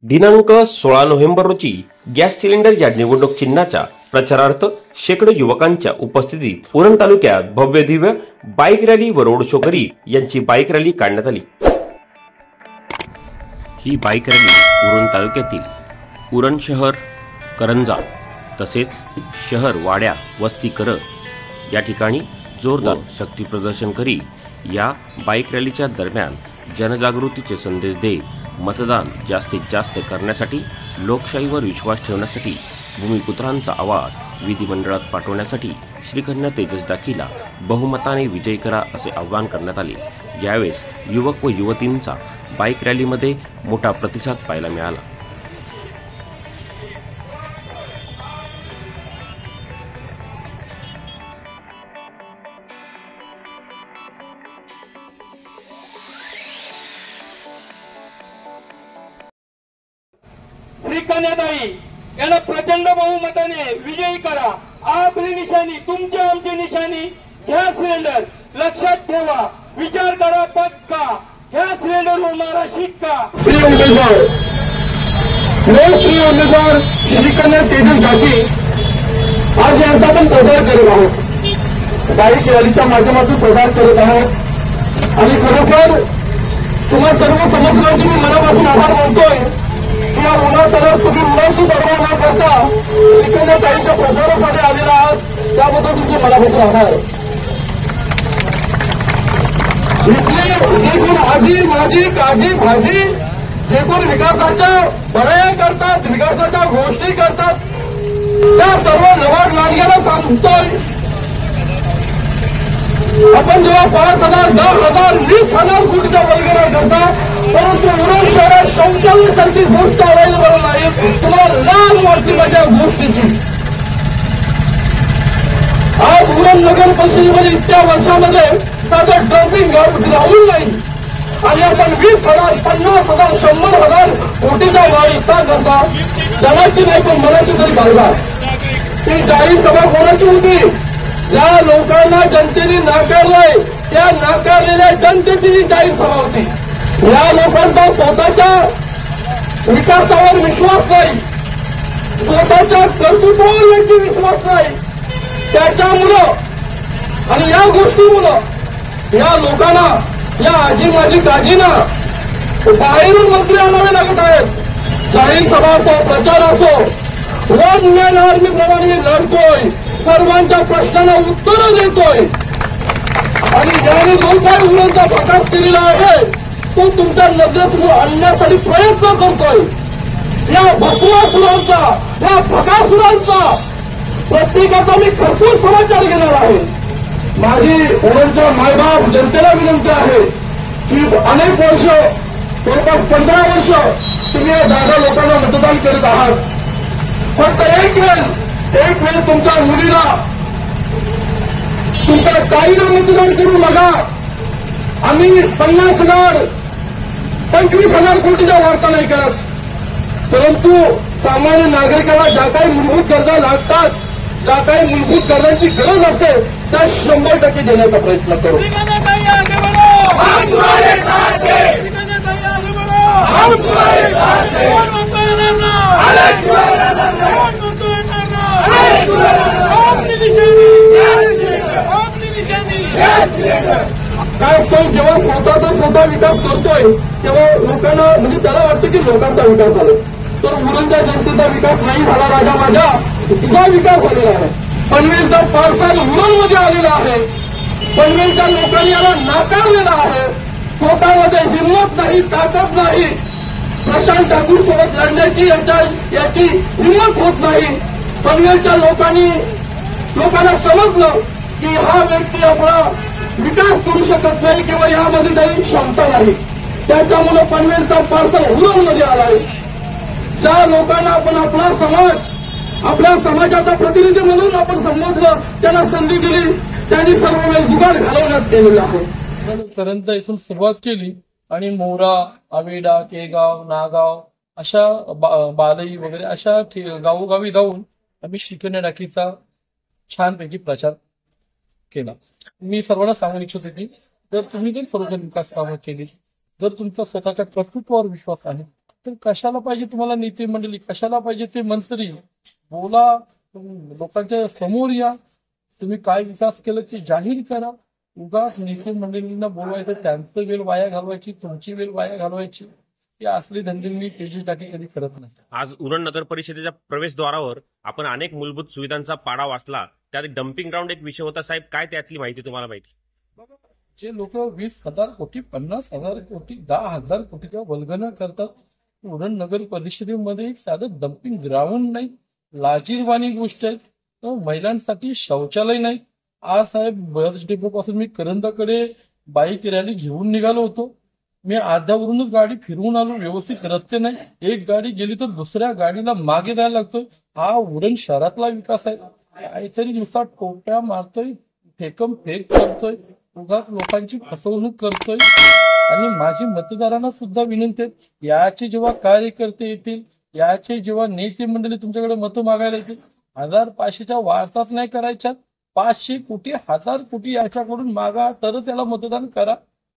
दिनांक 16 नोव्हेंबर रोजी gas cylinder या निवडणूक चिन्हाच्या प्रचारार्थ शेकडो युवकांच्या उपस्थितीत उरण तालुक्यात भव्य दिव्य बाईक रॅली व रोड शो करी यांची बाईक रॅली काढण्यात आली। ही बाईक रॅली उरण तालुक्यातील उरण शहर, करंजा तसेच शहर वाड्या वस्ती करत या ठिकाणी जोरदार शक्ती प्रदर्शन करी या बाईक रॅलीच्या दरम्यान जनजागृतीचे संदेश देत मतदान जास्तीत जास्त करण्यासाठी, लोकशाहीवर विश्वास ठेवण्यासाठी, भूमिपुत्रांचा आवाज विधिमंडळात पाठवण्यासाठी श्रीकन्या तेजस दाखीला बहुमताने विजयी करा असे आवाहन करण्यात आले। यावेळेस युवक व युवतींचा बाईक रॅलीमध्ये मोठा प्रतिसाद पाहायला मिळाला। श्रीकन्याताई याला प्रचंड बहुमताने विजयी करा। आपली निशाणी तुमची आमची निशाणी गॅस सिलेंडर लक्षात ठेवा, विचार करा पक्का, गॅस सिलेंडर होणारा शिक्का। श्री उमेदवार श्रीकन्या तेजस दाखी आज यांचा पण प्रचार करत आहोत, बाईक रॅलीच्या माध्यमातून प्रचार करत आहोत आणि खरोखर तुम्हा सर्व समजलं की मी मनापासून आभार मानतोय या उन्हात तुम्ही मुलांची परवा न करता श्रीकन्या ताईच्या प्रचारासाठी आलेला आहात, त्याबद्दल तुमचे मनापासून आभार। इथले जे कोण आजी माझी काजी भाजी जे कोण विकासाच्या बऱ्या करतात, विकासाच्या गोष्टी करतात, त्या सर्व नवाड नागरिकांना सांगतोय आपण जेव्हा 5,000, 10,000, 20,000 कोटीचा वल्गना करता, परंतु उरण शहरात शौचालयासारखी गोष्ट अवेलेबल नाही, तुम्हाला लाल वाटली माझ्या गोष्टीची। आज उरण नगर परिषदेमध्ये इतक्या वर्षामध्ये त्याचं डम्पिंग ग्राउंड राहून नाही आणि आपण 20,000, 50,000, 100,000 कोटीचा वाढ का करता? जगाची नाही पण मनाची तरी बाळगा। ती जाहीर सभा कोणाची होती? ज्या लोकांना जनतेने नाकारलंय त्या नाकारलेल्या जनतेची ही जाहीर सभा होती। या लोकांचा स्वतःच्या विकासावर विश्वास नाही, स्वतःच्या कर्तृत्वावर यांची विश्वास नाही, त्याच्यामुळं आणि या गोष्टीमुळं या लोकांना, या आजी माझी काजींना बाहेरून मंत्री आणावे लागत आहेत। जाहीर सभा असो, प्रचार असो, वन मॅन आर्मी प्रमाणे लढतोय, सर्वांच्या प्रश्नांना उत्तरं देतोय आणि ज्याने जो काही उरणचा प्रकाश केलेला आहे तो तुमच्या नजरेसमोर आणण्यासाठी प्रयत्न करतोय। या भस्मासुरांचा, या भकासुरांचा प्रत्येकाचा मी खरपूस समाचार घेणार आहे। माझी उरणच्या मायबाप जनतेला विनंती आहे की अनेक वर्ष, जवळपास 15 वर्ष तुम्ही या दादा लोकांना मतदान करीत आहात। फक्त एक वेळ तुमच्या मुलीला, तुमच्या ताईला मतदान करून बघा। आम्ही 50,000, 25,000 कोटीच्या वार्ता नाही करत, परंतु सामान्य नागरिकाला ज्या काही मूलभूत गरजा लागतात, ज्या काही मूलभूत गरजांची गरज असते त्या 100% देण्याचा प्रयत्न करू। काय तो जेव्हा स्वतः विकास करतोय तेव्हा लोकांना, म्हणजे त्याला वाटतं की लोकांचा विकास झाला, तर उरणच्या जनतेचा विकास नाही झाला राजा माझा, तुझा विकास झालेला आहे। पनवेलचा पार्सल उरणमध्ये आलेला आहे, पनवेलच्या लोकांनी याला नाकारलेला आहे। स्वतःमध्ये हिंमत नाही, ताकद नाही, प्रशांत ठाकूर सोबत लढण्याची याची हिंमत होत नाही। पनवेलच्या लोकांना समजलं की हा व्यक्ती आपला विकास करू शकत नाही किंवा यामध्ये काही क्षमता नाही, त्याच्यामुळे पनवेलचा पार्सल उरणमध्ये आलाय। ज्या लोकांना आपण आपला समाज, आपल्या समाजाचा प्रतिनिधी म्हणून आपण समजलं, त्यांना संधी दिली, त्यांनी सर्व वेळ जुगाड घालवण्यात केलेला आहे। करंजा इथून सुरुवात केली आणि मोरा, आवेडा, केगाव, नागाव अशा बालई वगैरे अशा गावोगावी जाऊन आम्ही श्रीकन्या दाखीचा छानपैकी प्रचार केला। मी सर्वांना सांगू इच्छितो की जर तुम्ही जर खरोखर विकास कामं केली, जर तुमचा स्वतःच्या कर्तृत्वावर विश्वास आहे, तर कशाला पाहिजे तुम्हाला नेते मंडळी, कशाला पाहिजे ते मंत्री? बोला, लोकांच्या समोर या, तुम्ही काय विकास केला ते जाहीर करा. उगाच नेते मंडळींना बोलवायचं, त्यांचं वेळ वाया घालवायची, तुमची वेळ वाया घालवायची, ही असली धंदे मी तेजी टाकी कधी करत नाही. आज उरण नगर परिषदेच्या प्रवेशद्वारावर आपण अनेक मूलभूत सुविधांचा पाडा वाचला. त्यात डम्पिंग ग्राउंड एक विषय होता. साहेब, काय त्यातली माहिती तुम्हाला माहिती? बघा, जे लोक 20,000 कोटी, 50,000 कोटी, 10,000 कोटीच्या वल्गना करतात, उरण नगर परिषदेमध्ये एक साधं डम्पिंग ग्राउंड नाही, लाजीरवाणी गोष्ट आहे. तर महिलांसाठी शौचालय नाही. आज साहेब, बस डेपो पासून मी करंजाकडे बाईक रॅली घेऊन निघालो होतो. मी अर्ध्यावरूनच गाडी फिरवून आलो. व्यवस्थित रस्ते नाही, एक गाडी गेली तर दुसऱ्या गाडीला मागे द्यायला लागतोय. हा उरण शहरातला विकास आहे? काहीतरी नुसता टोप्या मारतोय, फेकम फेक करतोय, उगाच लोकांची फसवणूक करतोय. आणि माझी मतदारांना सुद्धा विनंती आहे, याचे जेव्हा कार्यकर्ते येतील, याचे जेव्हा नेते मंडळी तुमच्याकडे मतं मागायला येतील, 1,500च्या वार्ताच नाही करायच्या, 500 कोटी, 1,000 कोटी याच्याकडून मागा, तर त्याला मतदान करा.